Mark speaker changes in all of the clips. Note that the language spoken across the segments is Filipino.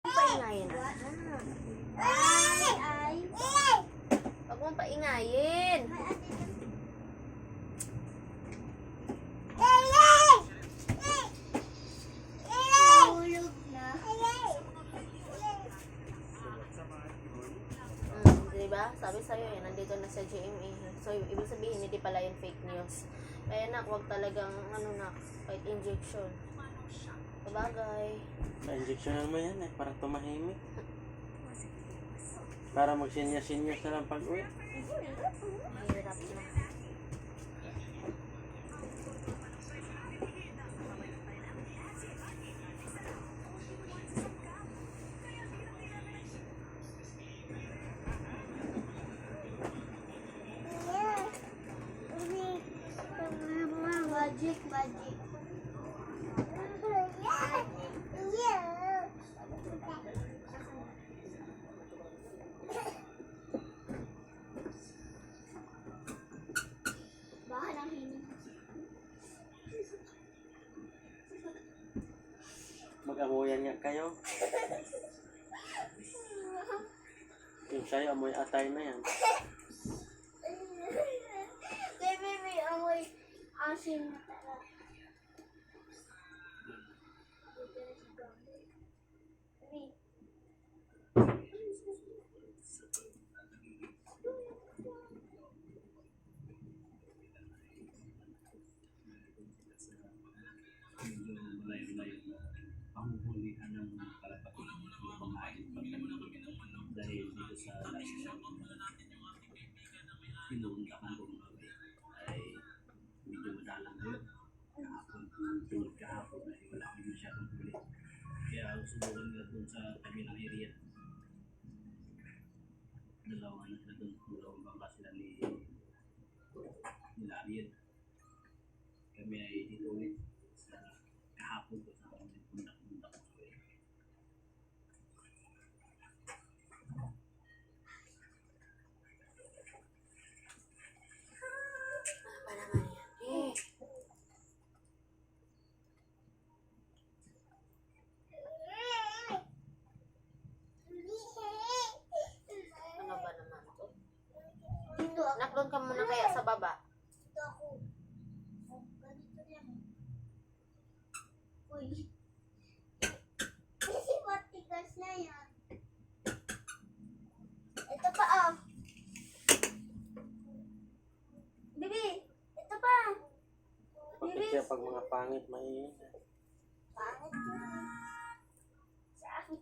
Speaker 1: Paingayin na. Huwag mong paingayin.
Speaker 2: Nahulog na.
Speaker 1: Diba? Sabi sa'yo yan, nandito na sa GMA. So, ibig sabihin, hindi pala yung fake news. Kaya nak, huwag talagang, kahit injection. Sabagay.
Speaker 3: Na-injectionan mo yan eh, para tumahimik. Para mag-senior-senior na lang pag-uwi.
Speaker 1: Mahirap na.
Speaker 2: Magic, magic. Bahan ang hining.
Speaker 3: Mag-amuyan nga kayo. Yung sa'yo, amoy atay na yan.
Speaker 2: Baby, may amoy asin na talaga.
Speaker 4: Panghuhulihan ng kalapati ng pamain dahil dito sa pinuntakan ko ay medyo madalang ngayon. Kahapon ay wala kami masyadong huli. Kaya subukan nila doon sa kabilang area. Dalawang bangka sila nila Ariel. Kami ay dito ulit sa kahapon ko sa punta-punta ko.
Speaker 1: Apa naman yan? Ano ba naman to?
Speaker 2: Dito ako.
Speaker 1: Nak, doon ka muna kaya sa baba.
Speaker 2: Dito ako. Ganito yan. Uy. Kasi matigas na yan. Ito pa ah. Bibi, ito pa.
Speaker 3: Bakit siya pag mga pangit may...
Speaker 2: Pangit yun. Sa akin.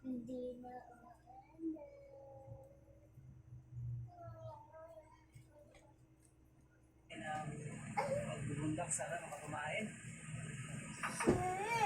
Speaker 2: Hindi na umaanda.
Speaker 4: Bumundang sana mga kumain.
Speaker 2: Sir!